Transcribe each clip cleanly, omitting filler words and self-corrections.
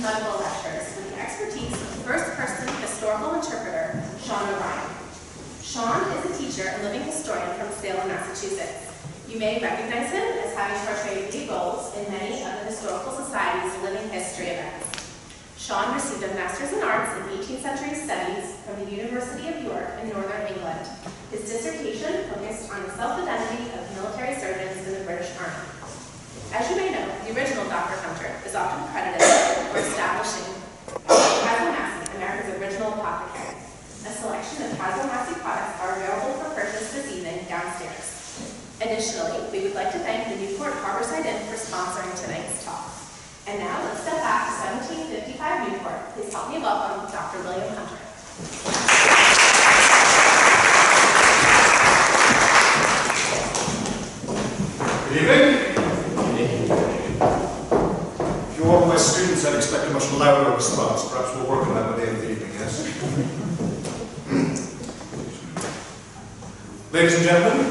medical lectures with the expertise of first-person historical interpreter, Seán O'Brien. Seán is a teacher and living historian from Salem, Massachusetts. You may recognize him as having portrayed lead roles in many of the Historical Society's living history events. Seán received a Master's in Arts in 18th Century Studies from the University of York in Northern England. His dissertation focused on the self-identity of military surgeons in the British Army. As you may know, the original Dr. Hunter is often credited for establishing Massey, America's original apothecary. A selection of Massey products are available for purchase this evening downstairs. Additionally, we would like to thank the Newport Harborside Inn for sponsoring tonight's talk. And now let's step back to 1755 Newport. Please help me welcome Dr. William Hunter. Good evening. If you are my students, I'd expect a much louder response. Perhaps we'll work on that by the end of the evening, yes? Ladies and gentlemen,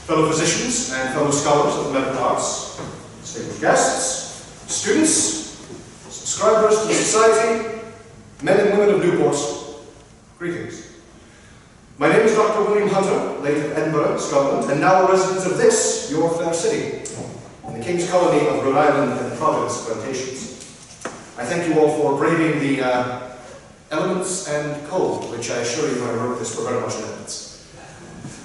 fellow physicians and fellow scholars of the medical arts, distinguished guests, students, subscribers to the Society, men and women of Newport, greetings. My name is Dr. William Hunter, late of Edinburgh, Scotland, and now a resident of this, your fair city, in the King's Colony of Rhode Island and Providence plantations. I thank you all for braving the elements and cold, which I assure you when I wrote this were very much in evidence.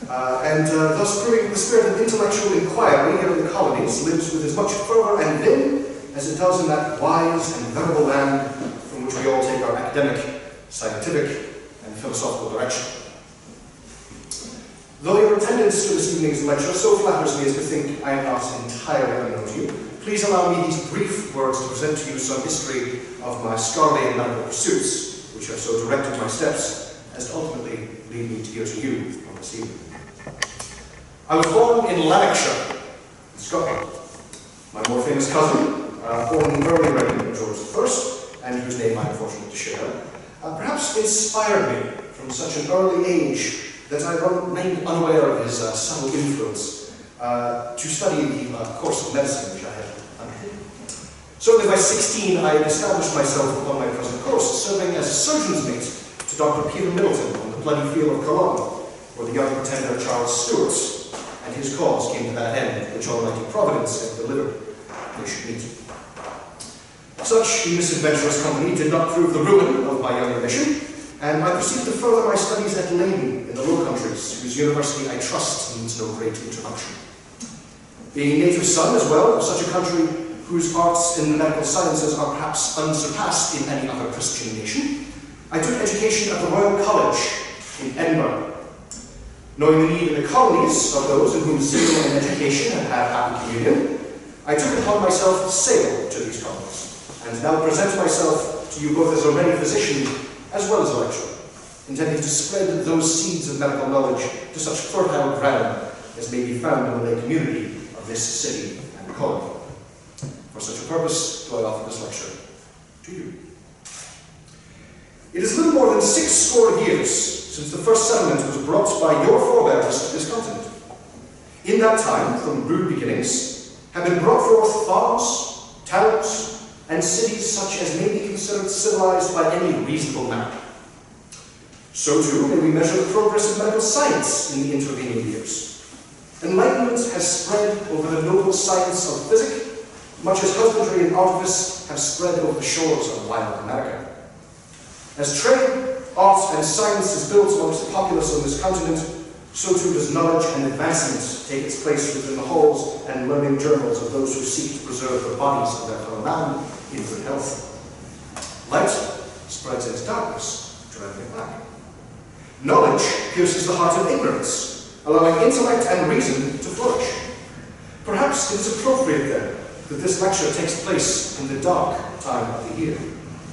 And thus proving the spirit of intellectual inquiry here in the colonies lives with as much fervour and vim as it does in that wise and venerable land from which we all take our academic, scientific, and philosophical direction. Though your attendance to this evening's lecture so flatters me as to think I am not entirely unknown to you, please allow me these brief words to present to you some history of my scholarly and medical pursuits, which have so directed my steps as to ultimately lead me here to you on this evening. I was born in Lanarkshire, Scotland. My more famous cousin, born in early reign of George I, and whose name I am fortunate to share, perhaps inspired me from such an early age that I remained unaware of his subtle influence to study the course of medicine which I had undertaken. Certainly by 16 I had established myself upon my present course, serving as a surgeon's mate to Dr. Peter Middleton on the bloody field of Culloden, where the young pretender Charles Stuart and his cause came to that end which Almighty Providence had delivered they should meet. Such misadventurous company did not prove the ruin of my younger mission, and I proceeded to further my studies at Leyden in the Low Countries, whose university I trust needs no great introduction. Being a native son as well of such a country whose arts in the medical sciences are perhaps unsurpassed in any other Christian nation, I took education at the Royal College in Edinburgh. Knowing the need in the colonies of those in whom zeal and education had had happy communion, I took upon myself sail to these colonies, and now present myself to you both as a ready physician as well as a lecturer, intending to spread those seeds of medical knowledge to such fertile ground as may be found in the lay community of this city and colony. For such a purpose do I offer this lecture to you. It is little more than 60 years since the first settlement was brought by your forebears to this continent. In that time, from rude beginnings, have been brought forth farms, towns, and cities such as may be considered civilized by any reasonable man. So too may we measure the progress of medical science in the intervening years. Enlightenment has spread over the noble science of physic, much as husbandry and artifice have spread over the shores of wild America. As trade, art, and science is built amongst the populace on this continent, so too does knowledge and advancement take its place within the halls and learning journals of those who seek to preserve the bodies of their fellow man in good health. Light spreads into darkness, driving it back. Knowledge pierces the heart of ignorance, allowing intellect and reason to flourish. Perhaps it is appropriate then that this lecture takes place in the dark time of the year,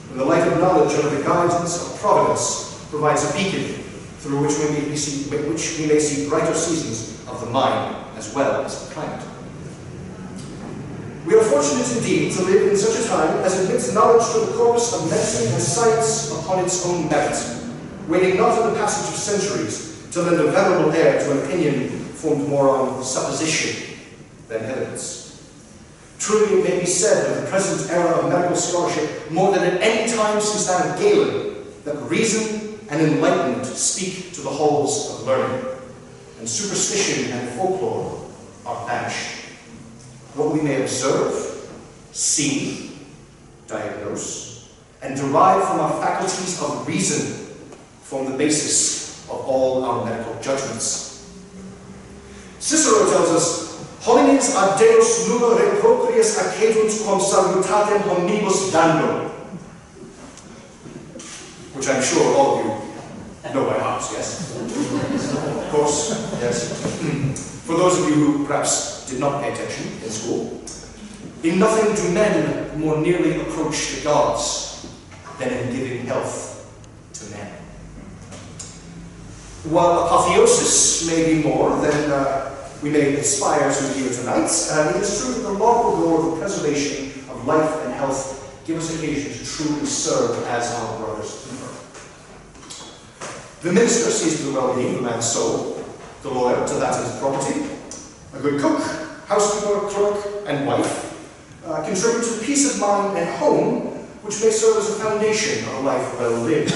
when the light of knowledge under the guidance of Providence provides a beacon through which we may see brighter seasons of the mind as well as the climate. We are fortunate indeed to live in such a time as admits knowledge to the corpus of medicine and science upon its own merit, waiting not in the passage of centuries to lend a venerable air to an opinion formed more on supposition than evidence. Truly it may be said of the present era of medical scholarship, more than at any time since that of Galen, that reason and enlightenment speak to the halls of learning, and superstition and folklore are banished. What we may observe, see, diagnose, and derive from our faculties of reason form the basis of all our medical judgments. Cicero tells us, homines ad Deus nulla reproprius accedunt quam salutatem hominibus dando, which I'm sure all of you know by heart, yes? Of course, yes. For those of you who perhaps did not pay attention in school, in nothing do men more nearly approach the gods than in giving health to men. While apotheosis may be more than we may aspire to here tonight, it is true that the laudable goal of the preservation of life and health give us occasion to truly serve as our brother's keeper. The minister sees to the well-being of the man's soul, the lawyer to that of his property, a good cook, housekeeper, clerk, and wife contribute to peace of mind and home, which may serve as a foundation of a life well lived.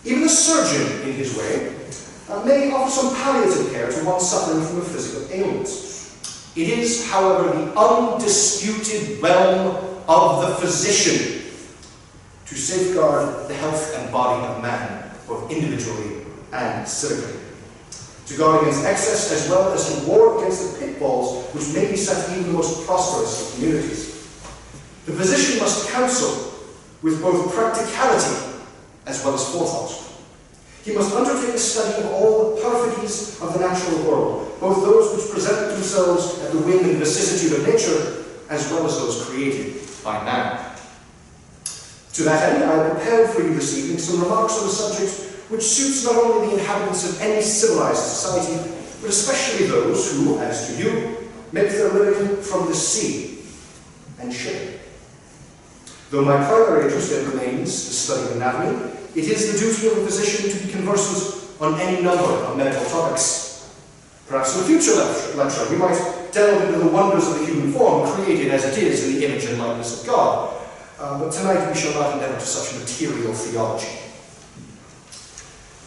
Even the surgeon, in his way, may offer some palliative care to one suffering from a physical ailment. It is, however, the undisputed realm of the physician to safeguard the health and body of man, both individually and civically, to guard against excess as well as to ward against the pitfalls which may beset even the most prosperous of communities. The physician must counsel with both practicality as well as forethought. He must undertake a study of all the perfidies of the natural world, both those which present themselves at the whim and vicissitude of nature, as well as those created by man. To that end, I have prepared for you this evening some remarks on a subject which suits not only the inhabitants of any civilized society, but especially those who, as do you, make their living from the sea and shipping. Though my primary interest yet remains the study of anatomy, it is the duty of a physician to be conversant on any number of medical topics. Perhaps in a future lecture we might delve into the wonders of the human form, created as it is in the image and likeness of God. But tonight we shall not endeavour to such material theology.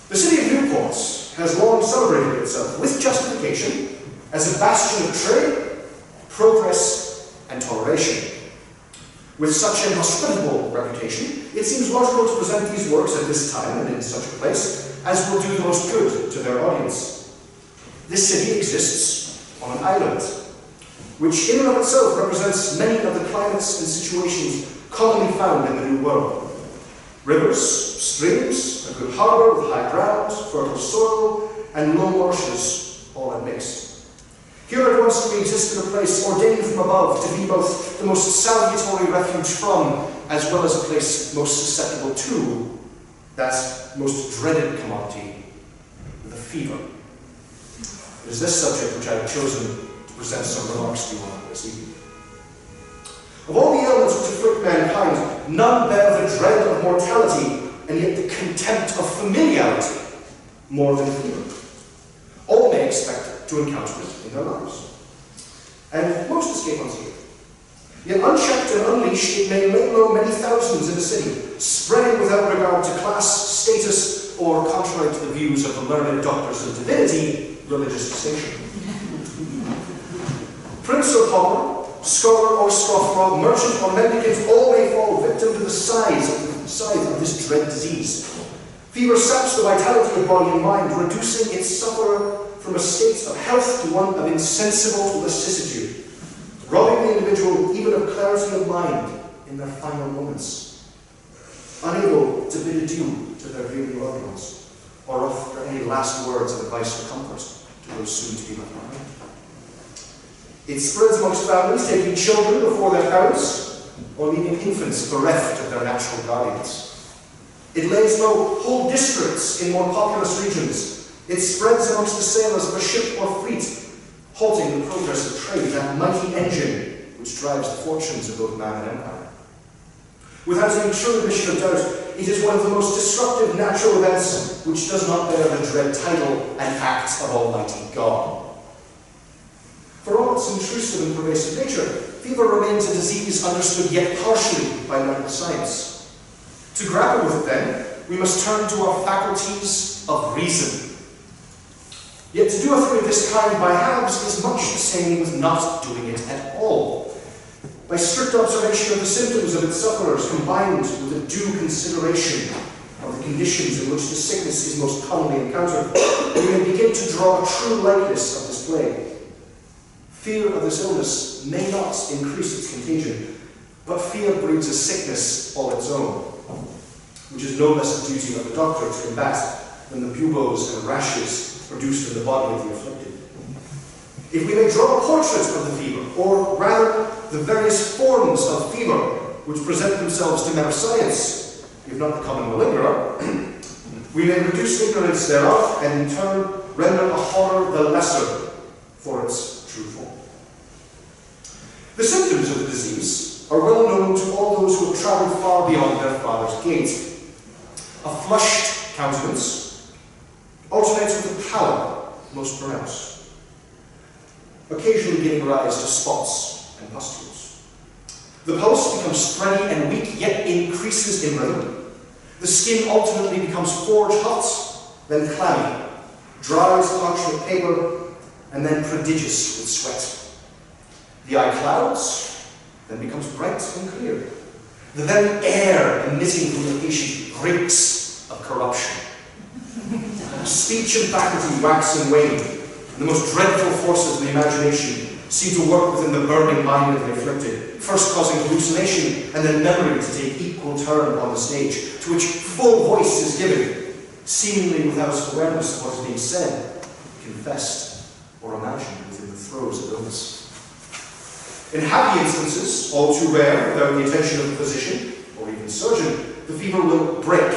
The city of Newport has long celebrated itself, with justification, as a bastion of trade, progress, and toleration. With such an hospitable reputation, it seems logical to present these works at this time and in such a place as will do the most good to their audience. This city exists on an island, which in and of itself represents many of the climates and situations commonly found in the New World. Rivers, streams, a good harbour with high ground, fertile soil, and low marshes, all admixed. Here at once we exist in a place ordained from above to be both the most salutary refuge from, as well as a place most susceptible to, that most dreaded commodity, the fever. It is this subject which I have chosen to present some remarks to you on this evening. Of all the ailments which afflict mankind, none bear the dread of mortality, and yet the contempt of familiarity more than fever. All may expect to encounter it in their lives, and most escape unscathed. Yet unchecked and unleashed, it may lay low many thousands in the city, spreading without regard to class, status, or, contrary to the views of the learned doctors of divinity, religious distinction. Prince or pauper, scholar or scoffer, merchant or mendicant, all may fall victim to the scythe of this dread disease. Fever saps the vitality of body and mind, reducing its sufferer from a state of health to one of insensible lassitude, robbing the individual even of clarity of mind in their final moments, unable to bid adieu to their dearly loved ones, or offer any last words of advice or comfort to those soon to be left behind. It spreads amongst families, taking children before their parents, or leaving infants bereft of their natural guardians. It lays low whole districts in more populous regions. It spreads amongst the sailors of a ship or fleet, halting the progress of trade, that mighty engine which drives the fortunes of both man and empire. Without any true admission of doubt, it is one of the most destructive natural events which does not bear the dread title and act of Almighty God. For all its intrusive and pervasive nature, fever remains a disease understood yet partially by medical science. To grapple with it, then, we must turn to our faculties of reason. Yet to do a thing of this kind by halves is much the same as not doing it at all. By strict observation of the symptoms of its sufferers, combined with a due consideration of the conditions in which the sickness is most commonly encountered, we may begin to draw a true likeness of this plague. Fear of this illness may not increase its contagion, but fear breeds a sickness all its own, which is no less the duty of the doctor to combat than the buboes and rashes produced in the body of the afflicted. If we may draw a portrait of the fever, or rather the various forms of fever which present themselves to men of science, if not the common malingerer, we may reduce ignorance thereof and in turn render a horror the lesser for its true form. The symptoms of the disease are well known to all those who have travelled far beyond their father's gate. A flushed countenance alternates with a pallor most pronounced, occasionally giving rise to spots and pustules. The pulse becomes spready and weak, yet increases in rhythm. The skin alternately becomes forge hot, then clammy, dry as parchment paper, and then prodigious with sweat. The eye clouds, then becomes bright and clear. The very air emitting from the patient reeks of corruption. Speech and faculty wax and wane, and the most dreadful forces of the imagination seem to work within the burning mind of the afflicted, first causing hallucination and then memory to take equal turn upon the stage, to which full voice is given, seemingly without awareness of what is being said, confessed, or imagined within the throes of illness. In happy instances, all too rare, without the attention of the physician or even surgeon, the fever will break,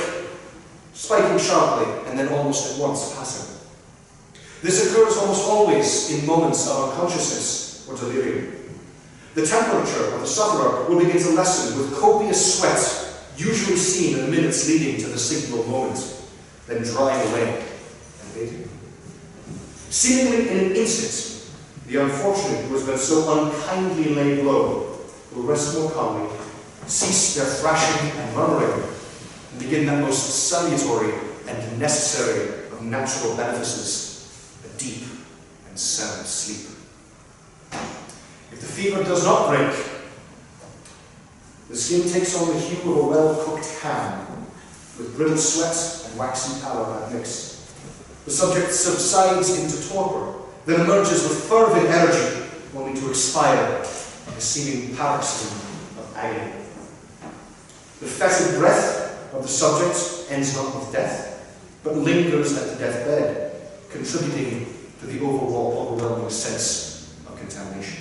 spiking sharply and then almost at once passing. This occurs almost always in moments of unconsciousness or delirium. The temperature of the sufferer will begin to lessen with copious sweat, usually seen in the minutes leading to the signal moment, then drying away and fading. Seemingly in an instant, the unfortunate who has been so unkindly laid low will rest more calmly, cease their thrashing and murmuring, and begin that most salutary and necessary of natural benefices, a deep and sound sleep. If the fever does not break, the skin takes on the hue of a well-cooked ham, with brittle sweat and waxy pallor admixed. The subject subsides into torpor, then emerges with fervent energy, only to expire in a seeming paroxysm of agony. The fetid breath of the subject ends not with death, but lingers at the deathbed, contributing to the overall overwhelming sense of contamination.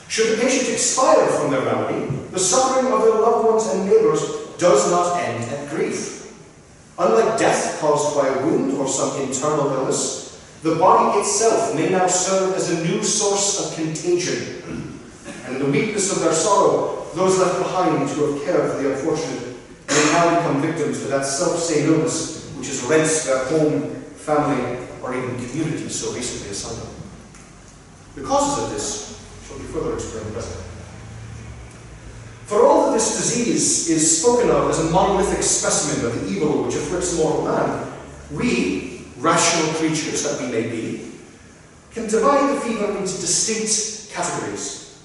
Should the patient expire from their malady, the suffering of their loved ones and neighbours does not end at grief. Unlike death caused by a wound or some internal illness, the body itself may now serve as a new source of contagion. And in the weakness of their sorrow, those left behind who have cared for the unfortunate may now become victims to that self-same illness which has rent their home, family, or even community so recently asunder. The causes of this shall be further explained presently. For all that this disease is spoken of as a monolithic specimen of the evil which afflicts mortal man, we, rational creatures that we may be, can divide the fever into distinct categories.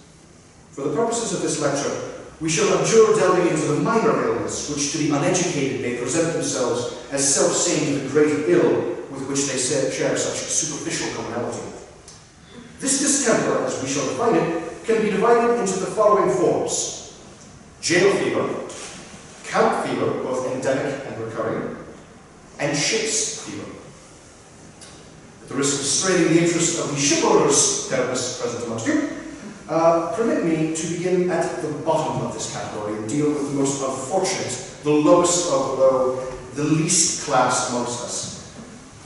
For the purposes of this lecture, we shall abjure delving into the minor ailments which to the uneducated may present themselves as self-same to the great ill with which they share such superficial commonality. This distemper, as we shall define it, can be divided into the following forms: jail fever, camp fever, both endemic and recurring, and ship's fever. At the risk of straining the interest of the shipowners, doubtless present amongst you, permit me to begin at the bottom of this category and deal with the most unfortunate, the lowest of the low, the least classed amongst us.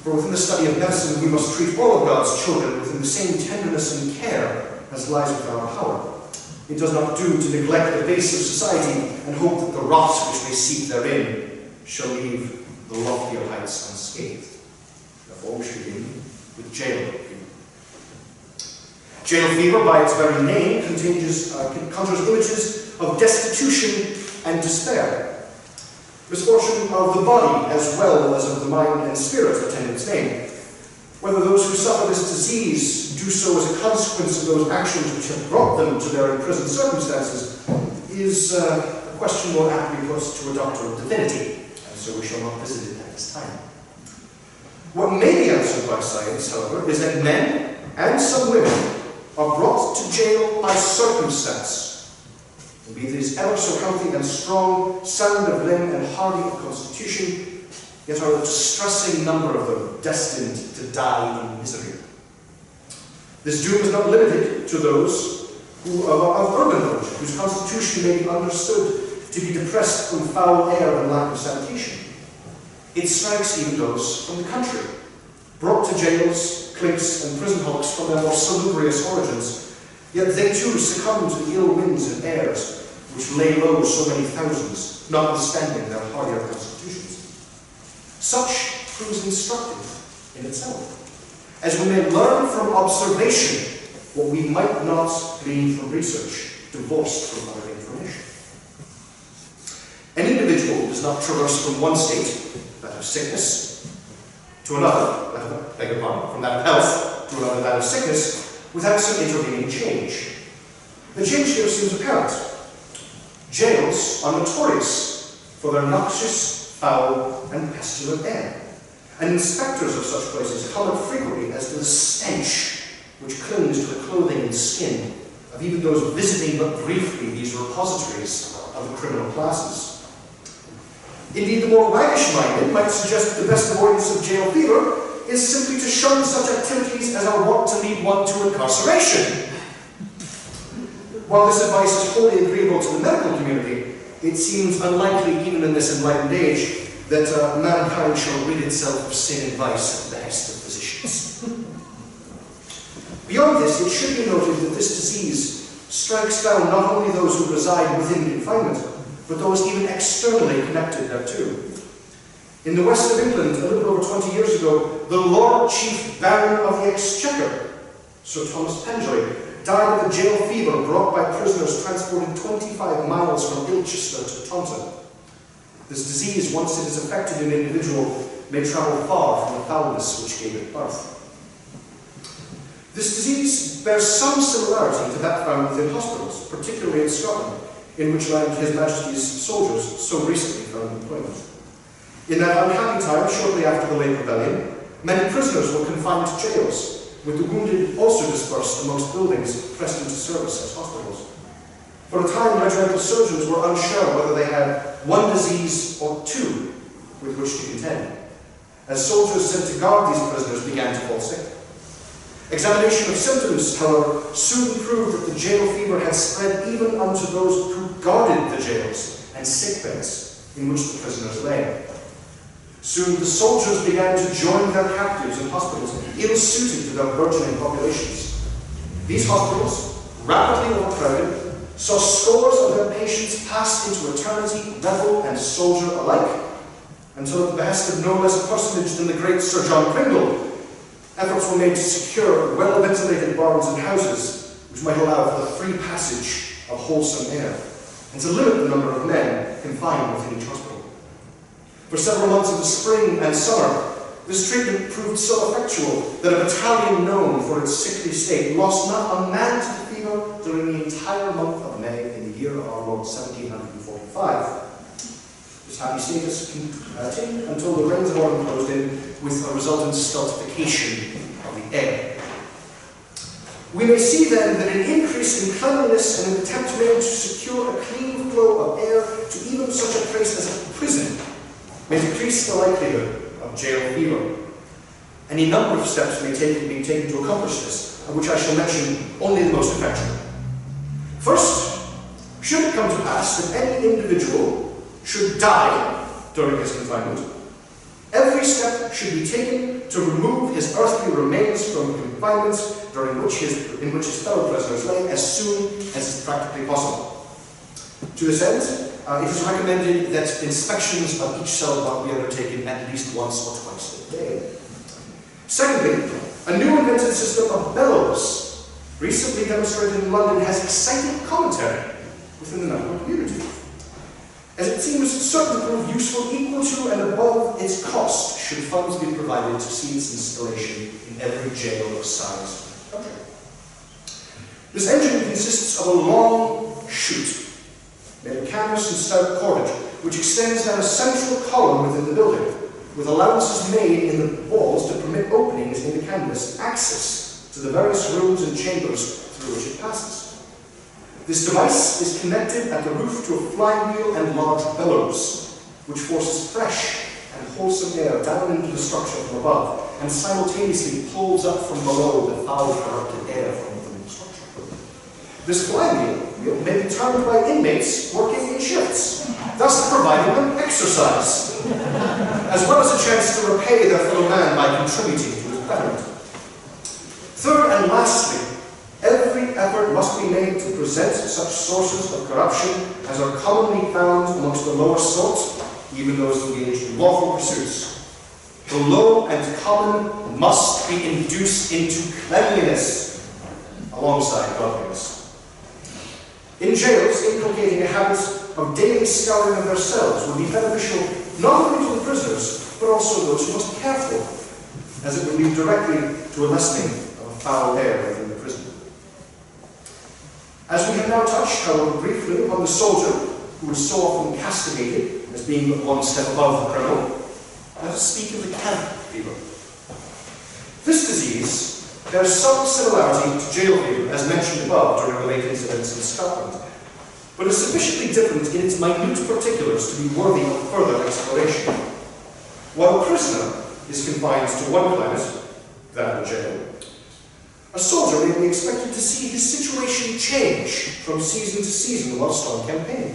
For within the study of medicine, we must treat all of God's children within the same tenderness and care as lies within our power. It does not do to neglect the base of society and hope that the rot which they seek therein shall leave the loftier heights unscathed. Therefore we should begin with jail fever. Jail fever, by its very name, conjures images of destitution and despair. Misfortune of the body as well as of the mind and spirit attend its name. Whether those who suffer this disease do so as a consequence of those actions which have brought them to their imprisoned circumstances is a question more aptly put to a doctor of divinity, and so we shall not visit it at this time. What may be answered by science, however, is that men, and some women, are brought to jail by circumstance. And be these ever so healthy and strong, sound of limb and hardy of constitution, yet are a distressing number of them destined to die in misery. This doom is not limited to those who are of urban origin, whose constitution may be understood to be depressed from foul air and lack of sanitation. It strikes even those from the country, brought to jails, clinics, and prison hulks from their more salubrious origins, yet they too succumb to the ill winds and airs which lay low so many thousands, notwithstanding their hardier constitutions. Such proves instructive in itself, as we may learn from observation what we might not glean from research, divorced from other information. An individual does not traverse from one state, that of sickness, to another, from that of health to another, that of sickness, without some intervening change. The change here seems apparent. Jails are notorious for their noxious, foul, and pestilent air, and inspectors of such places comment frequently as to the stench which clings to the clothing and skin of even those visiting but briefly these repositories of the criminal classes. Indeed, the more waggish-minded might suggest that the best avoidance of jail fever is simply to shun such activities as are wont to lead one to incarceration. While this advice is wholly agreeable to the medical community, it seems unlikely, even in this enlightened age, that mankind shall rid itself of sin and vice at the behest of physicians. Beyond this, it should be noted that this disease strikes down not only those who reside within confinement, but those even externally connected thereto. In the west of England, a little over 20 years ago, the Lord Chief Baron of the Exchequer, Sir Thomas Penjoy, died of a jail fever brought by prisoners transported 25 miles from Ilchester to Taunton. This disease, once it has affected an individual, may travel far from the foulness which gave it birth. This disease bears some similarity to that found within hospitals, particularly in Scotland, in which land His Majesty's soldiers so recently found employment. In that unhappy time, shortly after the late rebellion, many prisoners were confined to jails, with the wounded also dispersed amongst buildings pressed into service as hospitals. For a time, regimental surgeons were unsure whether they had one disease or two with which to contend, as soldiers sent to guard these prisoners began to fall sick. Examination of symptoms, however, soon proved that the jail fever had spread even unto those who guarded the jails and sickbeds in which the prisoners lay. Soon the soldiers began to join their captives in hospitals ill-suited to their burgeoning populations. These hospitals, rapidly overcrowded, saw scores of their patients pass into eternity, rebel and soldier alike, until at the behest of no less a personage than the great Sir John Pringle, efforts were made to secure well-ventilated barns and houses which might allow for the free passage of wholesome air, and to limit the number of men confined within each hospital. For several months of the spring and summer, this treatment proved so effectual that a battalion known for its sickly state lost not a man to the fever during the entire month of May in the year of our Lord 1745. This happy status continued until the rains of autumn closed in with a resultant stultification of the air. We may see then that an increase in cleanliness and an attempt made to secure a clean flow of air to even such a place as a prison may decrease the likelihood of jail fever. Any number of steps may be taken to accomplish this, of which I shall mention only the most effective. First, should it come to pass that any individual should die during his confinement, every step should be taken to remove his earthly remains from confinement in which his fellow prisoners lay as soon as is practically possible. To this end, it is recommended that inspections of each cell be undertaken at least once or twice a day. Secondly, a new invented system of bellows recently demonstrated in London, has excited commentary within the medical community, as it seems certain to prove useful equal to and above its cost should funds be provided to see its installation in every jail of size in the country. This engine consists of a long chute made of canvas and stout cordage, which extends down a central column within the building, with allowances made in the walls to permit openings in the canvas access to the various rooms and chambers through which it passes. This device is connected at the roof to a flywheel and large bellows, which forces fresh and wholesome air down into the structure from above, and simultaneously pulls up from below the foul-corrupted air from within the structure. This flywheel may be turned by inmates working in shifts, thus providing them exercise, as well as a chance to repay their fellow man by contributing to his betterment. Third and lastly, every effort must be made to present such sources of corruption as are commonly found amongst the lower sort, even those engaged in lawful pursuits. The low and common must be induced into cleanliness alongside godliness. In jails, inculcating a habit of daily scouring of their cells would be beneficial not only to the prisoners, but also those who must care for them, as it would lead directly to a lessening of foul air within the prison. As we have now touched, however, briefly upon the soldier, who is so often castigated as being but one step above the criminal, let us speak of the camp fever. This disease bears some similarity to jail fever, as mentioned above during the late incidents in Scotland, but is sufficiently different in its minute particulars to be worthy of further exploration. While a prisoner is confined to one climate, that of jail, a soldier may be expected to see his situation change from season to season whilst on campaign.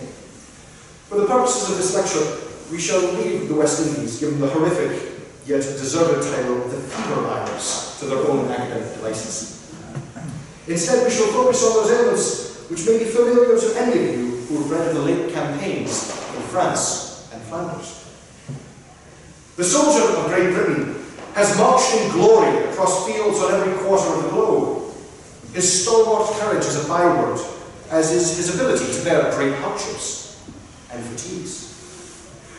For the purposes of this lecture, we shall leave the West Indies, given the horrific yet deserved title of the fever virus to their own academic devices. Instead, we shall focus on those ailments which may be familiar to any of you who have read of the late campaigns in France and Flanders. The soldier of Great Britain has marched in glory across fields on every quarter of the globe. His stalwart courage is a byword, as is his ability to bear great hardships and fatigues.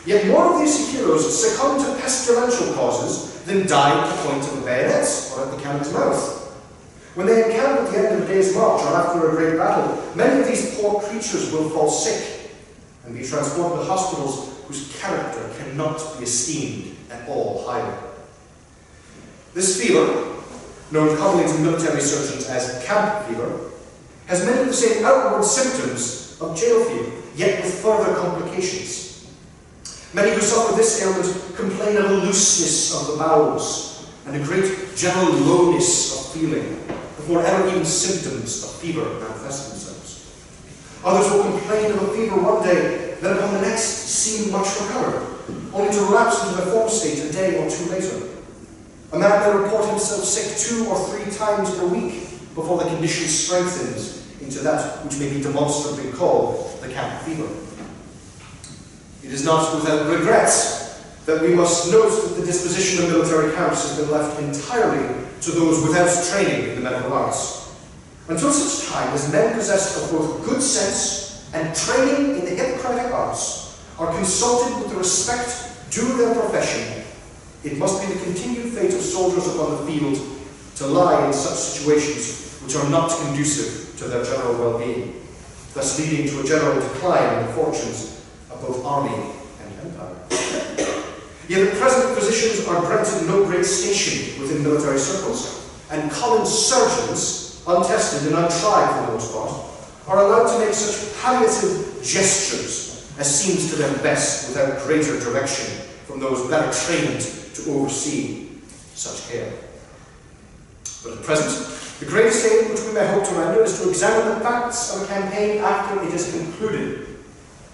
Yet more of these heroes succumb to pestilential causes than die at the point of the bayonet or at the cannon's mouth. When they encamp at the end of a day's march or after a great battle, many of these poor creatures will fall sick and be transported to hospitals whose character cannot be esteemed at all highly. This fever, known commonly to military surgeons as camp fever, has many of the same outward symptoms of jail fever, yet with further complications. Many who suffer this ailment complain of a looseness of the bowels and a great general lowness of feeling before ever even symptoms of fever manifest themselves. Others will complain of a fever one day, then upon the next seem much recovered, only to relapse into their former state a day or two later. A man may report himself sick 2 or 3 times per week before the condition strengthens into that which may be demonstrably called the camp fever. It is not without regret that we must note that the disposition of military camps has been left entirely to those without training in the medical arts, until such time as men possessed of both good sense and training in the Hippocratic arts are consulted with the respect due their profession. It must be the continued fate of soldiers upon the field to lie in such situations which are not conducive to their general well-being, thus leading to a general decline in the fortunes of both army and empire. Yet at present physicians are granted no great station within military circles, and common surgeons, untested and untried for the most part, are allowed to make such palliative gestures as seems to them best without greater direction from those better trained to oversee such care. But at present, the greatest aim which we may hope to render is to examine the facts of a campaign after it is concluded,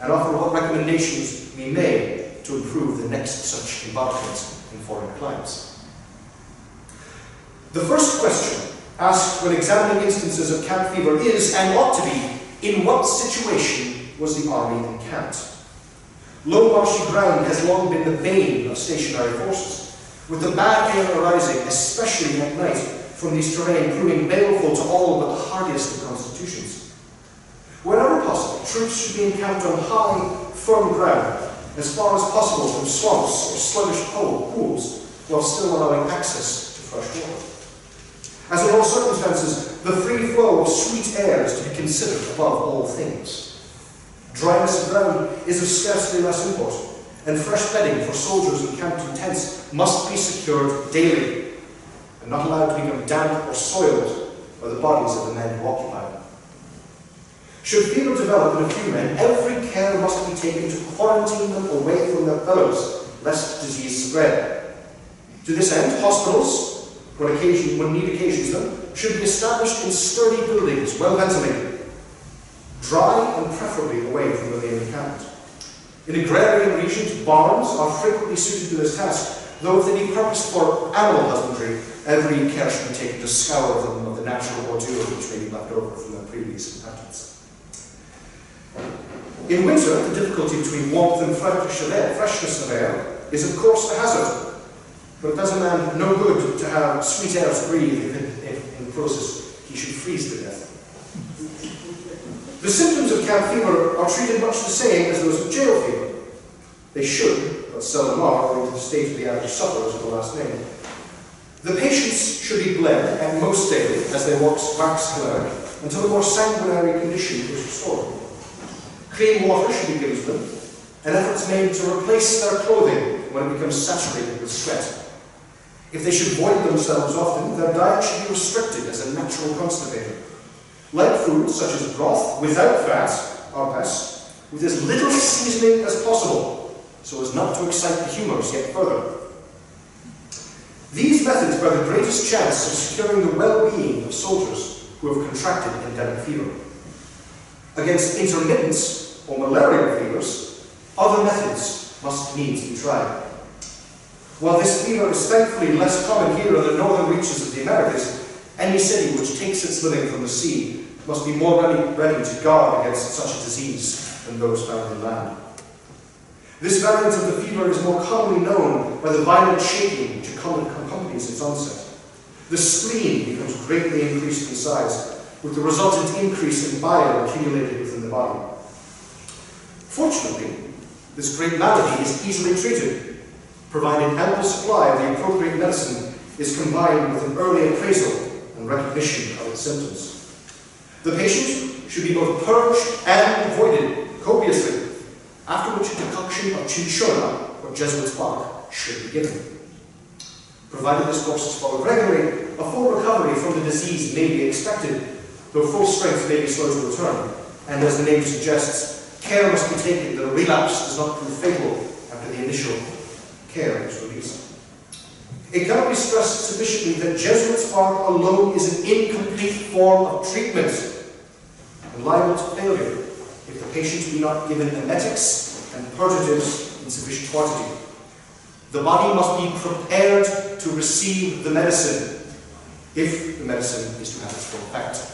and offer what recommendations we may to improve the next such embarkment in foreign climes. The first question asked when examining instances of camp fever is, and ought to be, in what situation was the army encamped? Low marshy ground has long been the bane of stationary forces, with the bad air arising, especially at night, from these terrain, proving baleful to all but the hardiest of constitutions. Wherever possible, troops should be encamped on high, firm ground, as far as possible from swamps or sluggish pools, while still allowing access to fresh water. As in all circumstances, the free flow of sweet air is to be considered above all things. Dryness of ground is of scarcely less import, and fresh bedding for soldiers encamped in tents must be secured daily, and not allowed to become damp or soiled by the bodies of the men who occupy them. Should fever develop in a few men, every care must be taken to quarantine them away from their fellows, lest disease spread. To this end, hospitals, when need occasions them, should be established in sturdy buildings, well ventilated, dry and preferably away from the main encampment. In agrarian regions, barns are frequently suited to this task, though if they be purposed for animal husbandry, every care should be taken to scour them of the natural ordure which may be left over from their previous inhabitants. In winter, the difficulty between warmth and freshness of air is of course a hazard, but it does a man no good to have sweet air to breathe if in the process he should freeze to death. The symptoms of camp fever are treated much the same as those of jail fever. They should, but seldom are, owing to the state of the average sufferers of the last name. The patients should be bled, and most daily, as they wax choleric, until a more sanguinary condition is restored. Clean water should be given to them, and efforts made to replace their clothing when it becomes saturated with sweat. If they should void themselves often, their diet should be restricted as a natural constipator. Light foods such as broth without fat are best, with as little seasoning as possible, so as not to excite the humours yet further. These methods bear the greatest chance of securing the well-being of soldiers who have contracted endemic fever. Against intermittent or malarial fevers, other methods must needs be tried. While this fever is thankfully less common here in the northern reaches of the Americas, any city which takes its living from the sea must be more ready to guard against such a disease than those found in land. This variant of the fever is more commonly known by the violent shaking which accompanies its onset. The spleen becomes greatly increased in size, with the resultant increase in bile accumulated within the body. Fortunately, this great malady is easily treated, provided ample supply of the appropriate medicine is combined with an early appraisal and recognition of its symptoms. The patient should be both purged and voided copiously, after which a decoction of chinchona, or Jesuit's bark, should be given. Provided this course is followed regularly, a full recovery from the disease may be expected, though full strength may be slow to return, and as the name suggests, care must be taken that a relapse does not prove fatal after the initial care is released. It cannot be stressed sufficiently that Jesuit's bark alone is an incomplete form of treatment and liable to failure if the patient be not given emetics and purgatives in sufficient quantity. The body must be prepared to receive the medicine if the medicine is to have its full effect.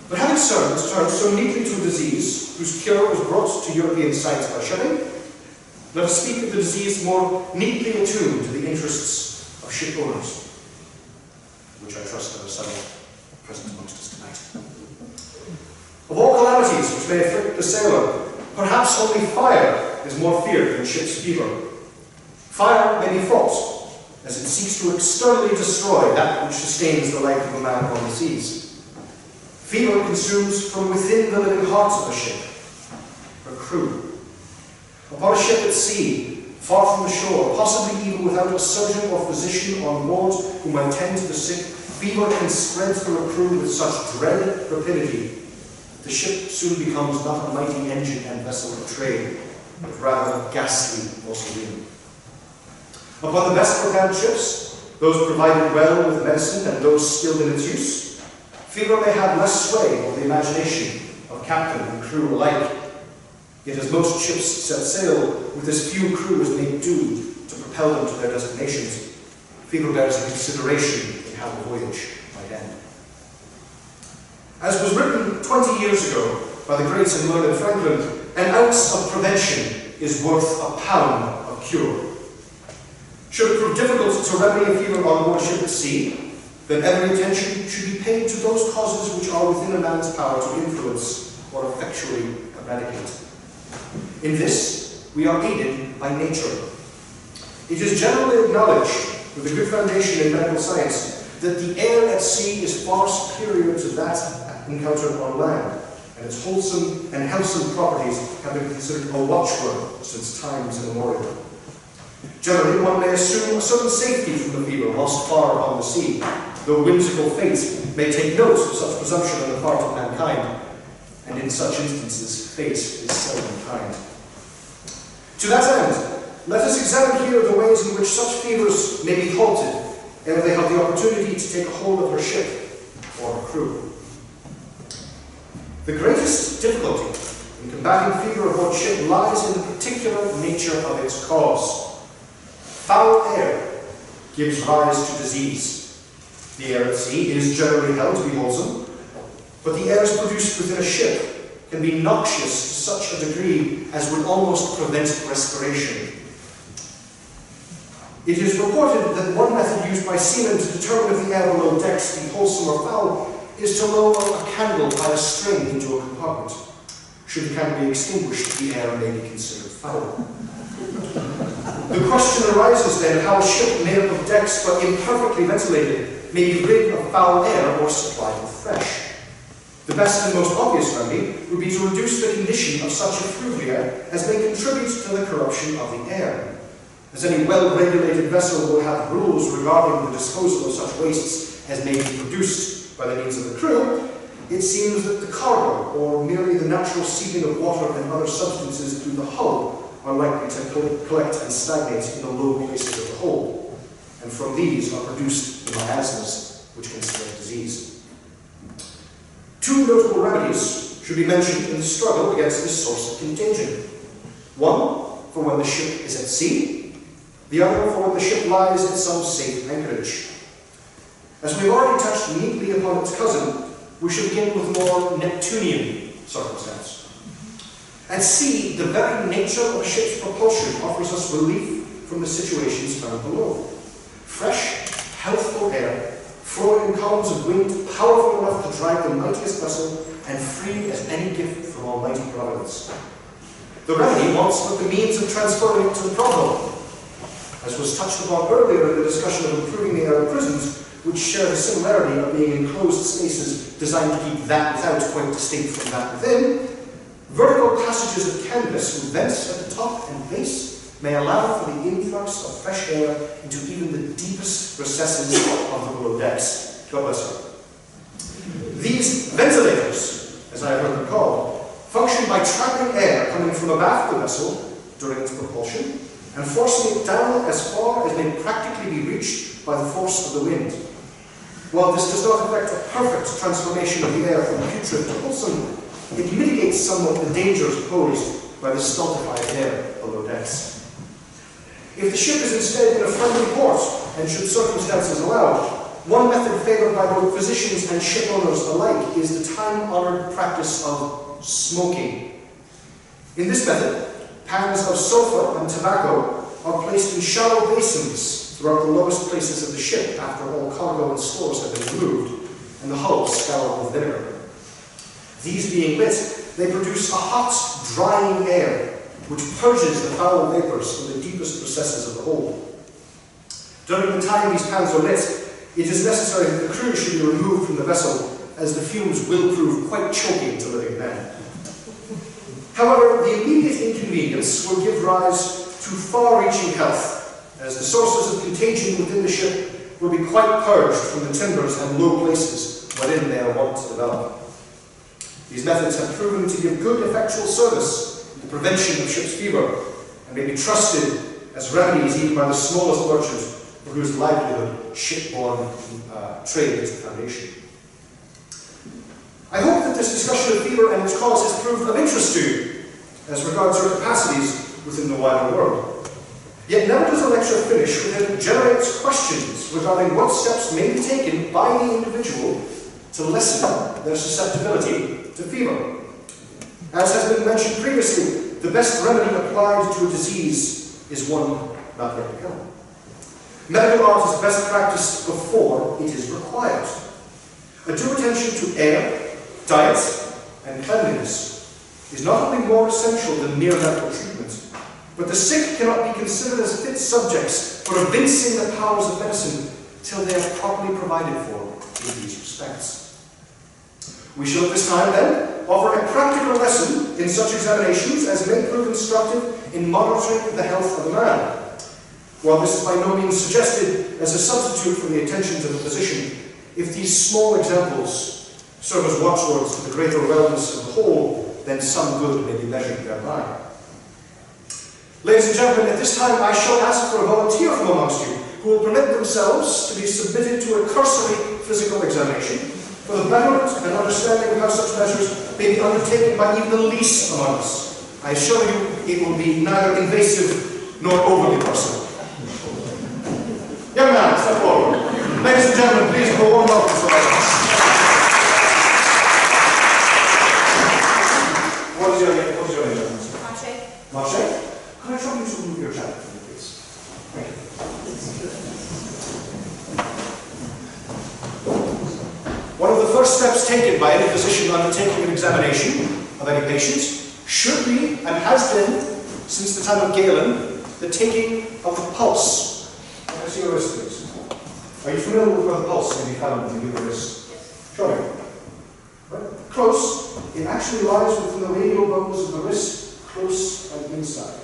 But having turned so neatly to a disease whose cure was brought to European sites by shipping, let us speak of the disease more neatly attuned to the interests of ship owners, which I trust there are several present amongst us tonight. Of all calamities which may afflict the sailor, perhaps only fire is more feared than ship's fever. Fire may be false, as it seeks to externally destroy that which sustains the life of a man on the seas. Fever consumes from within the living heart of a ship, her crew. Upon a ship at sea, far from the shore, possibly even without a surgeon or physician on board who might tend to the sick, fever can spread through a crew with such dread rapidity that the ship soon becomes not a mighty engine and vessel of trade, but rather a ghastly mausoleum. Upon the best programmed ships, those provided well with medicine and those skilled in its use, fever may have less sway over the imagination of captain and crew alike. Yet as most ships set sail with as few crew as may do to propel them to their destinations, fever bears a consideration in how the voyage might end. As was written 20 years ago by the great and learned Franklin, an ounce of prevention is worth a pound of cure. Should it prove difficult to remedy a fever on board ship at sea, then every attention should be paid to those causes which are within a man's power to influence or effectually eradicate. In this, we are aided by nature. It is generally acknowledged, with a good foundation in medical science, that the air at sea is far superior to that encountered on land, and its wholesome and healthsome properties have been considered a watchword since times immemorial. Generally, one may assume a certain safety from the fever whilst far upon the sea, though whimsical fate may take note of such presumption on the part of mankind, and in such instances, fate is seldom kind. To that end, let us examine here the ways in which such fevers may be halted ere they have the opportunity to take a hold of her ship or her crew. The greatest difficulty in combating fever aboard ship lies in the particular nature of its cause. Foul air gives rise to disease. The air at sea is generally held to be wholesome, but the airs produced within a ship can be noxious to such a degree as would almost prevent respiration. It is reported that one method used by seamen to determine if the air below decks be wholesome or foul is to lower a candle by a string into a compartment. Should the candle be extinguished, the air may be considered foul. The question arises then how a ship made up of decks but imperfectly ventilated may be rid of foul air or supplied with fresh. The best and most obvious remedy would be to reduce the condition of such effluvia as may contribute to the corruption of the air. As any well-regulated vessel will have rules regarding the disposal of such wastes as may be produced by the means of the crew, it seems that the cargo, or merely the natural seeping of water and other substances through the hull, are likely to collect and stagnate in the low places of the hold, and from these are produced the miasmas which can spread disease. Two notable remedies should be mentioned in the struggle against this source of contagion. One, for when the ship is at sea, the other for when the ship lies at some safe anchorage. As we have already touched neatly upon its cousin, we should begin with more Neptunian circumstance. At sea, the very nature of a ship's propulsion offers us relief from the situations found below. Fresh, healthful air, flowing in columns of wind, powerful enough to drive the mightiest vessel, and free as any gift from almighty providence. The remedy wants but the means of transferring it to the problem. As was touched upon earlier in the discussion of improving the air of prisons, which share the similarity of being enclosed spaces designed to keep that without quite distinct from that within, vertical passages of canvas with vents at the top and base may allow for the influx of fresh air into even the deepest recesses of the below decks. God bless you. These ventilators, as I have heard them called, function by trapping air coming from abaft the vessel during its propulsion and forcing it down as far as may practically be reached by the force of the wind. While this does not effect a perfect transformation of the air from putrid to wholesome, it mitigates somewhat the dangers posed by the stultified air below decks. If the ship is instead in a friendly port, and should circumstances allow, one method favoured by both physicians and ship owners alike is the time-honoured practice of smoking. In this method, pans of sulphur and tobacco are placed in shallow basins throughout the lowest places of the ship after all cargo and stores have been removed, and the hull scoured with vinegar. These being lit, they produce a hot, drying air, which purges the foul vapours from the deepest recesses of the hold. During the time these pans are lit, it is necessary that the crew should be removed from the vessel, as the fumes will prove quite choking to living men. However, the immediate inconvenience will give rise to far-reaching health, as the sources of contagion within the ship will be quite purged from the timbers and low places wherein they are wont to develop. These methods have proven to give good effectual service in the prevention of ship's fever, and may be trusted as remedies even by the smallest merchant for whose livelihood shipborne trade is the foundation. I hope that this discussion of fever and its cause has proved of interest to you as regards your capacities within the wider world. Yet never does a lecture finish without it generates questions regarding what steps may be taken by the individual to lessen their susceptibility to fever. As has been mentioned previously, the best remedy applied to a disease is one not yet become. Medical art is best practiced before it is required. A due attention to air, diet, and cleanliness is not only more essential than mere medical treatment, but the sick cannot be considered as fit subjects for evincing the powers of medicine till they are properly provided for in these respects. We shall at this time, then, offer a practical lesson in such examinations as may prove instructive in monitoring the health of a man. While this is by no means suggested as a substitute for the attentions of a physician, if these small examples serve as watchwords for the greater wellness of the whole, then some good may be measured thereby. Ladies and gentlemen, at this time I shall ask for a volunteer from amongst you who will permit themselves to be submitted to a cursory physical examination for the betterment and understanding of how such measures may be undertaken by even the least among us. I assure you it will be neither invasive nor overly personal. Young man, step forward. Ladies and gentlemen, please give a warm welcome to our guests. What is your name, gentlemen? Marche. Marche? Could I trouble you to remove your jacket for me, please? Thank you. One of the first steps taken by any physician undertaking an examination of any patient should be, and has been, since the time of Galen, the taking of the pulse. Can I see your wrist, please? Are you familiar with where the pulse can be found in the human wrist? Yes. Show me. Right. Close. It actually lies within the radial bones of the wrist, close and inside.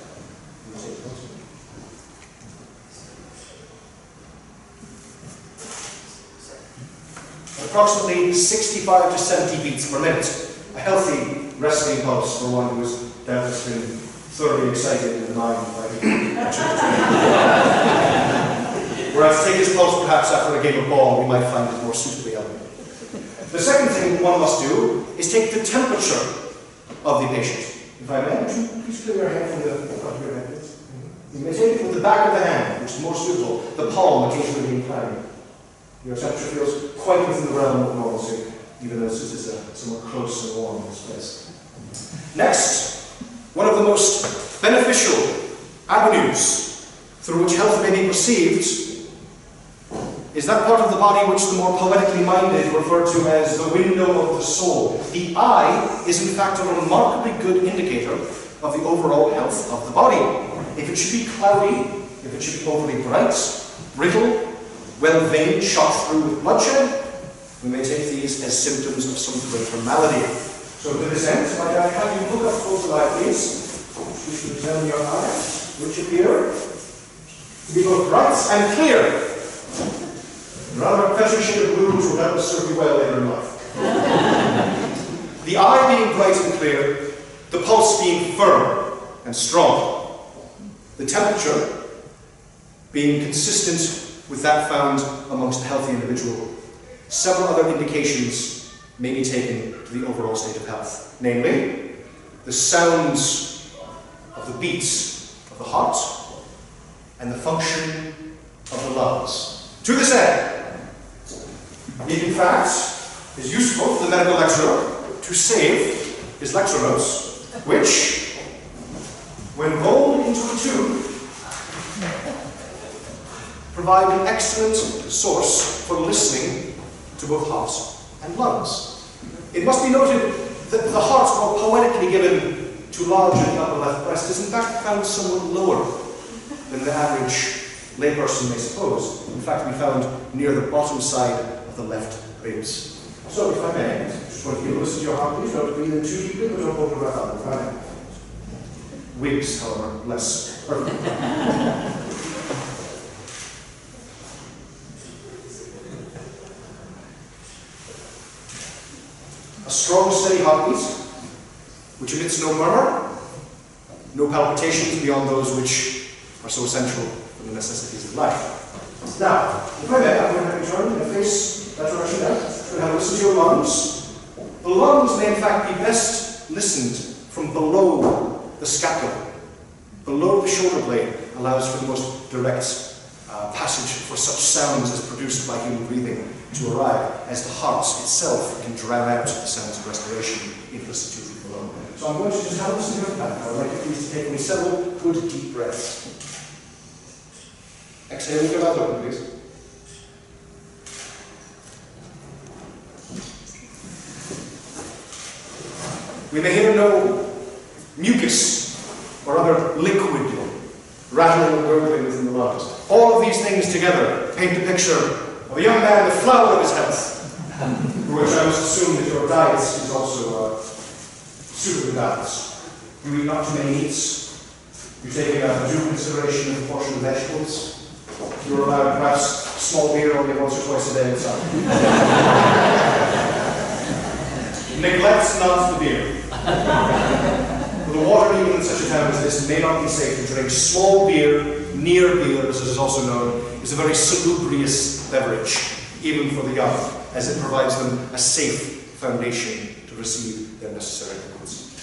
Approximately 65 to 70 beats per minute. A healthy resting pulse for one who has doubtless been thoroughly excited in the mind by whereas to take his pulse perhaps after a game of ball, we might find it more suitably elevated. The second thing one must do is take the temperature of the patient. If I may, would you please clear your hand from the front of your head, please? You may take it with the back of the hand, which is more suitable, the palm occasionally inclined. Your temperature feels quite within the realm of normalcy, even though this is somewhat close and warm in this place. Next, one of the most beneficial avenues through which health may be perceived is that part of the body which the more poetically minded refer to as the window of the soul. The eye is in fact a remarkably good indicator of the overall health of the body. If it should be cloudy, if it should be overly bright, brittle, well-veined, shot through with bloodshed, we may take these as symptoms of some greater malady. So to this end, might I have you look up close to the eye, please? You should examine your eyes, which appear to be both bright and clear. Rather a pleasant shade of blue, which will doubtless serve you well later in life. The eye being bright and clear, the pulse being firm and strong, the temperature being consistent with that found amongst a healthy individual. Several other indications may be taken to the overall state of health, namely the sounds of the beats of the heart and the function of the lungs. To this end, it in fact is useful for the medical lecturer to save his lecture notes, which, when rolled into a tube, provide an excellent source for listening to both heart and lungs. It must be noted that the heart, while poetically given to large in the upper left breast, is in fact found somewhat lower than the average layperson may suppose. In fact, we found near the bottom side of the left ribs. So, if I may, just want you to listen to your heart, please. Don't breathe in too deeply, but don't hold your breath out. If I may. Wigs, however, less. Perfect. A strong, steady heartbeat, which emits no murmur, no palpitations beyond those which are so essential for the necessities of life. Now, if I may, I'm going to have you turn and face that direction now. We're going to have a listen to your lungs. The lungs may in fact be best listened from below the scapula. Below the shoulder blade allows for the most direct passage for such sounds as produced by human breathing to arrive, as the heart itself can drown out the sounds of respiration if listened to below. So I'm going to just have a listen to your back. I would like you please to take me several good deep breaths. Excellent. Say, look at that open, please. We may hear no mucus or other liquid rattling and gurgling within the lungs. All of these things together paint a picture of a young man in the flower of his health, for which I must assume that your diet is also suitably balanced. You eat not too many meats. You take due consideration of the portion of vegetables. You're allowed perhaps small beer only once or twice a day inside. Neglect not the beer. The water, even in such a town as this, may not be safe to drink. Small beer, near beer, as it is also known, is a very salubrious beverage, even for the young, as it provides them a safe foundation to receive their necessary liquids.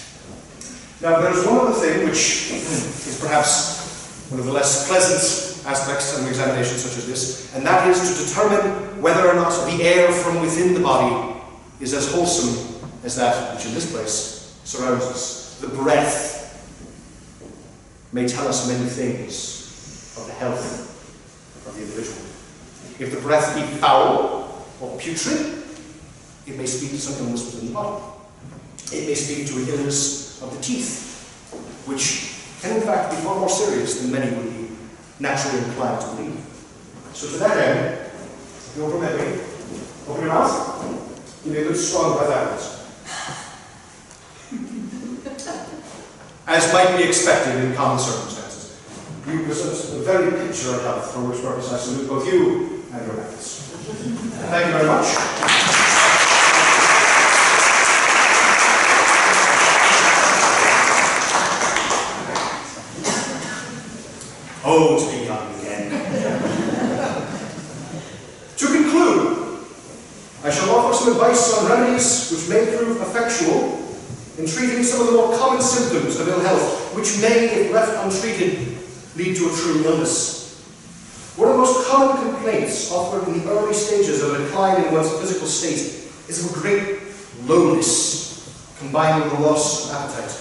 Now, there is one other thing which is perhaps one of the less pleasant aspects of an examination such as this, and that is to determine whether or not the air from within the body is as wholesome as that which in this place surrounds us. The breath may tell us many things of the health of the individual. If the breath be foul or putrid, it may speak to some illness within the body. It may speak to an illness of the teeth, which can in fact be far more serious than many would be naturally inclined to believe. So to that end, if you'll permit me, open your mouth, give me a good strong breath outwards. As might be expected in common circumstances. You present a very picture of health, for which purpose I salute both you and your methods. Thank you very much. Oh, to be young again. To conclude, I shall offer some advice on remedies which may prove effectual in treating some of the more common symptoms of ill health, which may, if left untreated, lead to a true illness. One of the most common complaints offered in the early stages of a decline in one's physical state is of a great lowness, combined with the loss of appetite.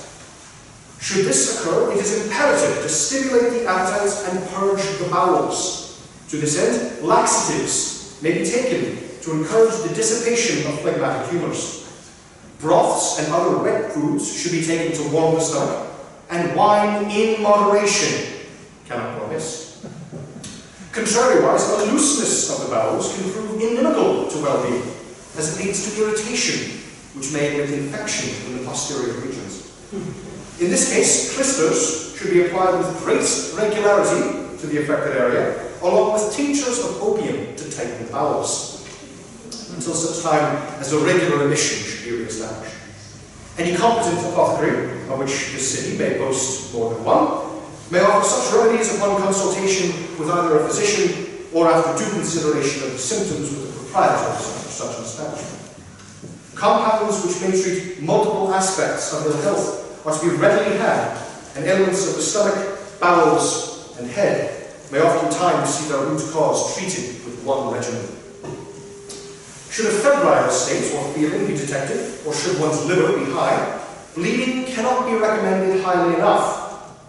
Should this occur, it is imperative to stimulate the appetite and purge the bowels. To this end, laxatives may be taken to encourage the dissipation of phlegmatic humours. Broths and other wet foods should be taken to warm the stomach, and wine in moderation cannot go amiss. Contrariwise, a looseness of the bowels can prove inimical to well-being, as it leads to irritation, which may admit infection in the posterior regions. In this case, clysters should be applied with great regularity to the affected area, along with tinctures of opium to tighten the bowels, until such time as a regular emission should be re-established. Any competent apothecary, of which this city may boast more than one, may offer such remedies upon consultation with either a physician or after due consideration of the symptoms with the proprietors of such an establishment. Compounds which may treat multiple aspects of ill health are to be readily had, and ailments of the stomach, bowels, and head may oftentimes see their root cause treated with one regimen. Should a febrile state or feeling be detected, or should one's liver be high, bleeding cannot be recommended highly enough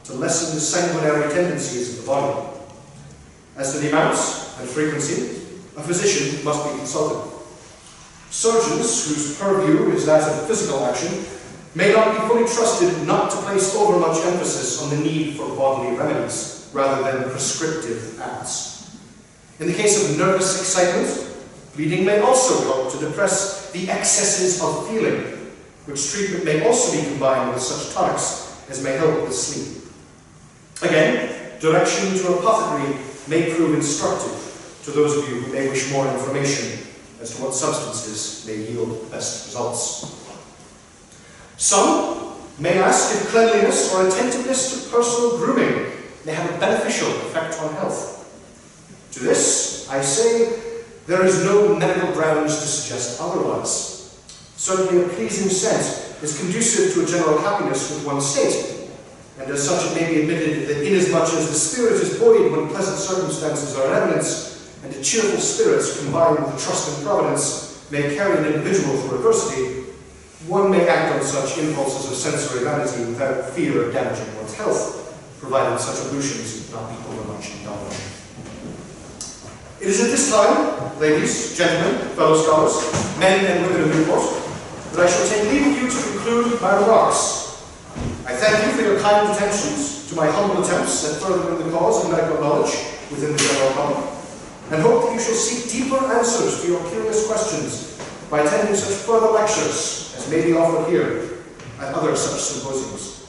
to lessen the sanguinary tendencies of the body. As to the amounts and frequency, a physician must be consulted. Surgeons, whose purview is that of physical action, may not be fully trusted not to place overmuch emphasis on the need for bodily remedies, rather than prescriptive acts. In the case of nervous excitement, bleeding may also help to depress the excesses of feeling, which treatment may also be combined with such tonics as may help with sleep. Again, direction to an apothecary may prove instructive to those of you who may wish more information as to what substances may yield best results. Some may ask if cleanliness or attentiveness to personal grooming may have a beneficial effect on health. To this, I say, there is no medical grounds to suggest otherwise. Certainly a pleasing scent is conducive to a general happiness with one's state, and as such it may be admitted that inasmuch as the spirit is buoyed when pleasant circumstances are in evidence, and a cheerful spirit combined with a trust in providence may carry an individual through adversity, one may act on such impulses of sensory vanity without fear of damaging one's health, provided such ablutions not be overmuch indulged. It is at this time, ladies, gentlemen, fellow scholars, men and women of Newport, that I shall take leave of you to conclude my remarks. I thank you for your kind attentions to my humble attempts at furthering the cause of medical knowledge within the general public, and hope that you shall seek deeper answers to your curious questions by attending such further lectures as may be offered here and other such symposiums.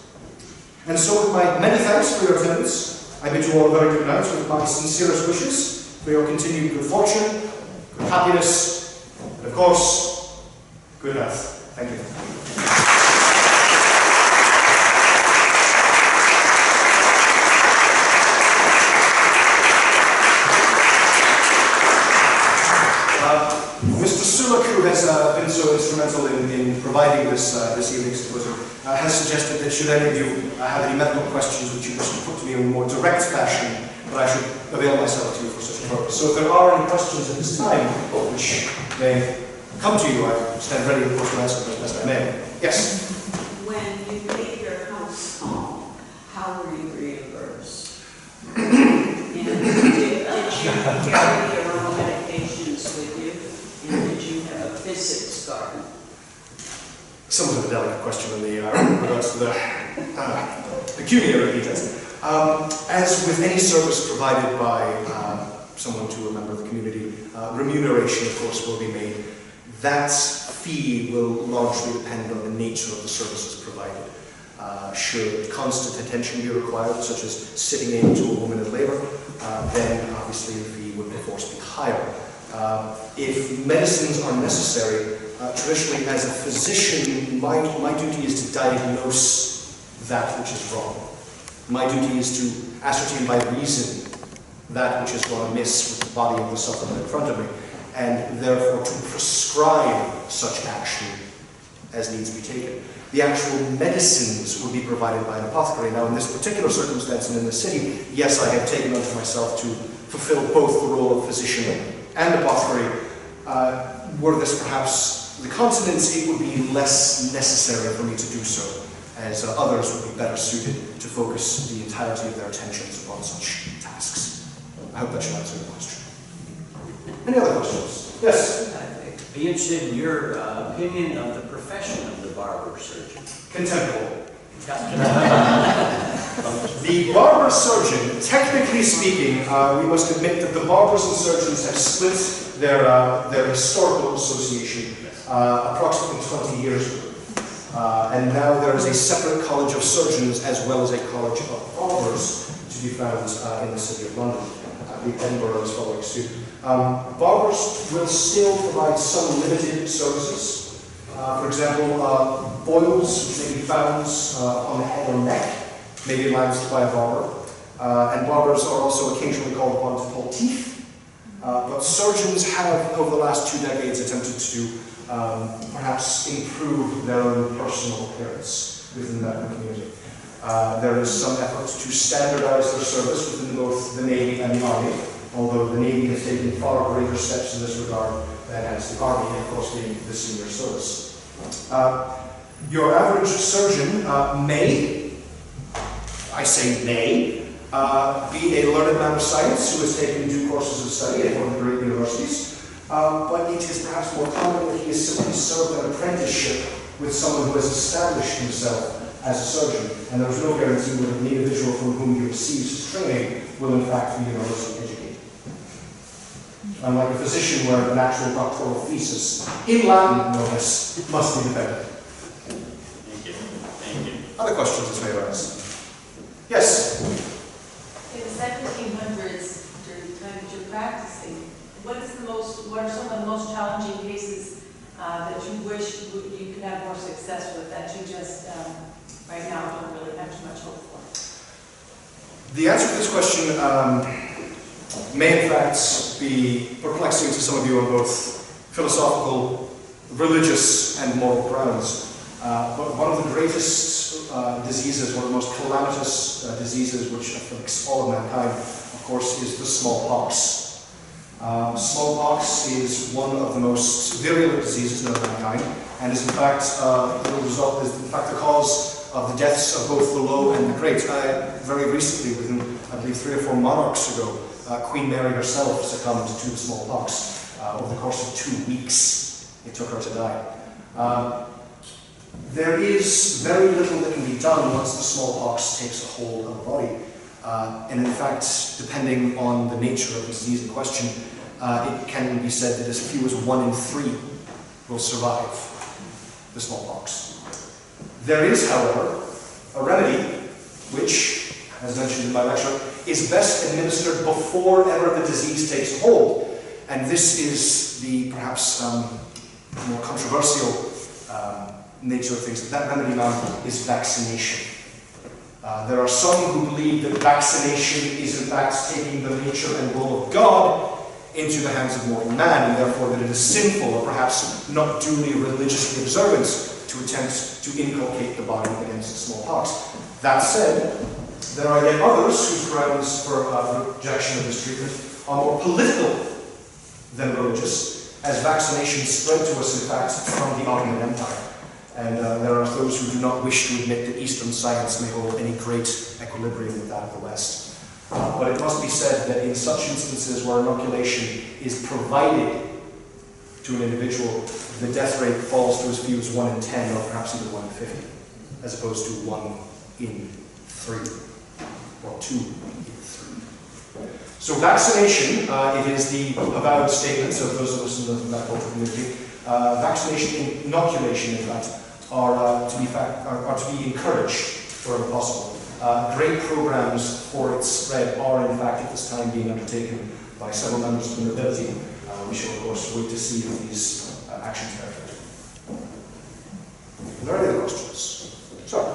And so, with my many thanks for your attendance, I bid you all a very good night with my sincerest wishes for your continued good fortune, good happiness, and of course, good health. Thank you. Mr. Sulak, who has been so instrumental in providing this evening's symposium, has suggested that should any of you have any medical questions which you wish to put to me in a more direct fashion, that I should avail myself to you for such a purpose. So if there are any questions at this time which may come to you, I stand ready, of course, to answer them as best I may. Yes? When you made your house call, how were you reimbursed? And did you carry your own medications with you? And did you have a physics garden? Somewhat of a delicate question in regards to the pecuniary details. As with any service provided by someone to a member of the community, remuneration, of course, will be made. That fee will largely depend on the nature of the services provided. Should constant attention be required, such as sitting in to a woman in labour, then obviously the fee would of course be higher. If medicines are necessary, traditionally as a physician, my duty is to diagnose that which is wrong. My duty is to ascertain by reason that which has gone amiss with the body of the sufferer in front of me, and therefore to prescribe such action as needs to be taken. The actual medicines would be provided by an apothecary. Now, in this particular circumstance and in the city, yes, I have taken unto myself to fulfill both the role of physician and apothecary. Were this perhaps the continents, it would be less necessary for me to do so, as others would be better suited to focus the entirety of their attentions upon such tasks. I hope that should answer the question. Any other questions? Yes? I'd be interested in your opinion of the profession of the barber surgeon. Contemptible. The barber surgeon, technically speaking, we must admit that the barbers and surgeons have split their historical association approximately 20 years ago. And now there is a separate college of surgeons as well as a college of barbers to be found in the city of London. I believe Edinburgh is following suit. Barbers will still provide some limited services. For example, boils which may be found on the head or neck may be lanced by a barber. And barbers are also occasionally called upon to pull teeth. But surgeons have, over the last 2 decades, attempted to perhaps improve their own personal appearance within that community. There is some effort to standardize their service within both the Navy and the Army, although the Navy has taken far greater steps in this regard than has the Army, of course, being the senior service. Your average surgeon may, I say may, be a learned man of science who has taken due courses of study at one of the great universities, but it is perhaps more common that he has simply served an apprenticeship with someone who has established himself as a surgeon, and there is no guarantee that the individual from whom he receives his training will in fact be university educated. Unlike a physician where an actual doctoral thesis, in Latin no less, must be defended. Thank you. Thank you. Other questions as may arise? Yes? In the 1700s, during the time that you're practicing, what are some of the most challenging cases that you wish you could have more success with, that you just right now don't really have too much hope for? The answer to this question may in fact be perplexing to some of you on both philosophical, religious, and moral grounds. But one of the greatest diseases, one of the most calamitous diseases which afflicts all of mankind, of course, is the smallpox. Smallpox is one of the most virulent diseases known to mankind, and is in fact the cause of the deaths of both the low and the great. Very recently, within, I believe, 3 or 4 monarchs ago, Queen Mary herself succumbed to the smallpox over the course of 2 weeks. It took her to die. There is very little that can be done once the smallpox takes a hold of the body. And in fact, depending on the nature of the disease in question, it can be said that as few as 1 in 3 will survive the smallpox. There is, however, a remedy which, as mentioned in my lecture, is best administered before ever the disease takes hold. And this is the perhaps more controversial nature of things. That remedy now is vaccination. There are some who believe that vaccination is in fact taking the nature and role of God into the hands of mortal man, and therefore that it is sinful or perhaps not duly religiously observant to attempt to inculcate the body against smallpox. That said, there are yet others whose grounds for rejection of this treatment are more political than religious, as vaccination spread to us in fact from the Ottoman Empire. And there are those who do not wish to admit that Eastern science may hold any great equilibrium with that of the West. But it must be said that in such instances where inoculation is provided to an individual, the death rate falls to as few as 1 in 10 or perhaps even 1 in 50, as opposed to 1 in 3 or 2 in 3. So vaccination, it is the avowed statement of those of us in the medical community. Vaccination and inoculation, in fact, are to be encouraged wherever possible. Great programs for its spread are, in fact, at this time being undertaken by several members of the nobility. We shall, of course, wait to see if these actions bear fruit. Are there any other questions? Sorry.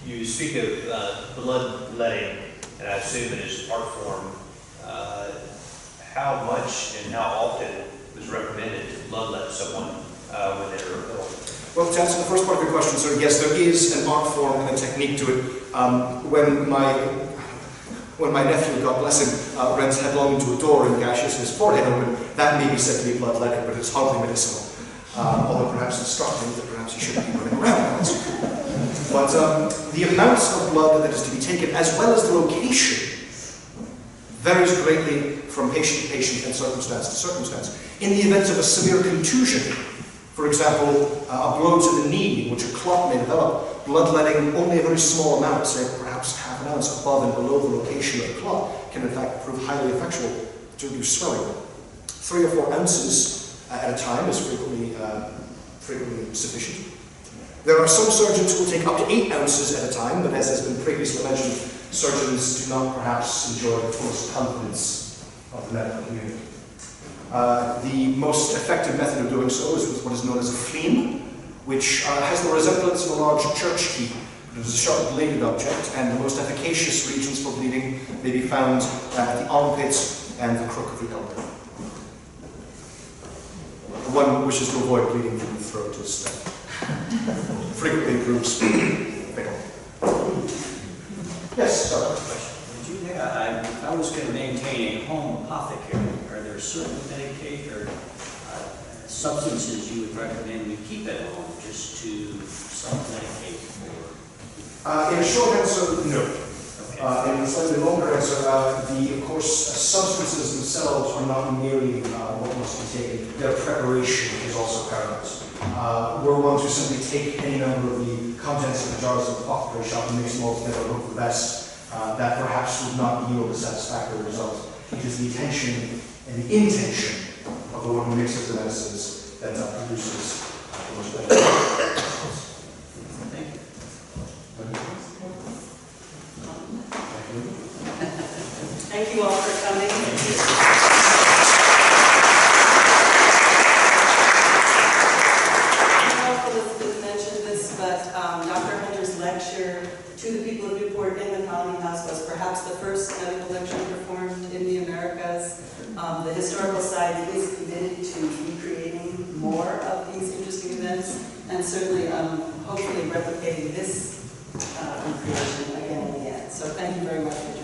You speak of bloodletting, and I assume it is art form. How much and how often was recommended to bloodlet someone when they were ill? Well, to answer the first part of your question, sir, yes, there is an art form and a technique to it. When my nephew, God bless him, ran headlong into a door and gashes his forehead open, that may be said to be bloodletting, but it's hardly medicinal. Although perhaps instructing that perhaps he shouldn't be running around. But the amount of blood that is to be taken, as well as the location, varies greatly from patient to patient and circumstance to circumstance. In the event of a severe contusion, for example, a blow to the knee in which a clot may develop, bloodletting only a very small amount, say perhaps half an ounce above and below the location of the clot, can in fact prove highly effectual to reduce swelling. 3 or 4 ounces at a time is frequently sufficient. There are some surgeons who will take up to 8 ounces at a time, but as has been previously mentioned, surgeons do not perhaps enjoy the fullest confidence of the medical community. The most effective method of doing so is with what is known as a fleam, which has the resemblance of a large church key. It is a sharp bladed object, and the most efficacious regions for bleeding may be found at the armpit and the crook of the elbow. One who wishes to avoid bleeding from the throat is frequently improves pickle. Yes, sorry. If I was going to maintain a home apothecary, are there certain Medicaid or substances you would recommend we keep at home just to self-medicate for? In a short answer, no. Okay. In a slightly longer answer, of course, substances themselves are not merely what must be taken. Their preparation is also paramount. Were one to simply take any number of the contents of the jars of the apothecary shop and mix them all together and hope for the best, that perhaps would not yield a satisfactory result. It is the intention and the intention of the one who mixes the medicines that produces the most benefit. Thank you. Thank you all for coming. I don't know if Elizabeth mentioned this, but Dr. Hunter's lecture to the people of Newport in the Colony House was perhaps the first medical lecture performed in the Americas. The Historical Society is committed to recreating more of these interesting events, and certainly hopefully replicating this recreation again and again. So thank you very much for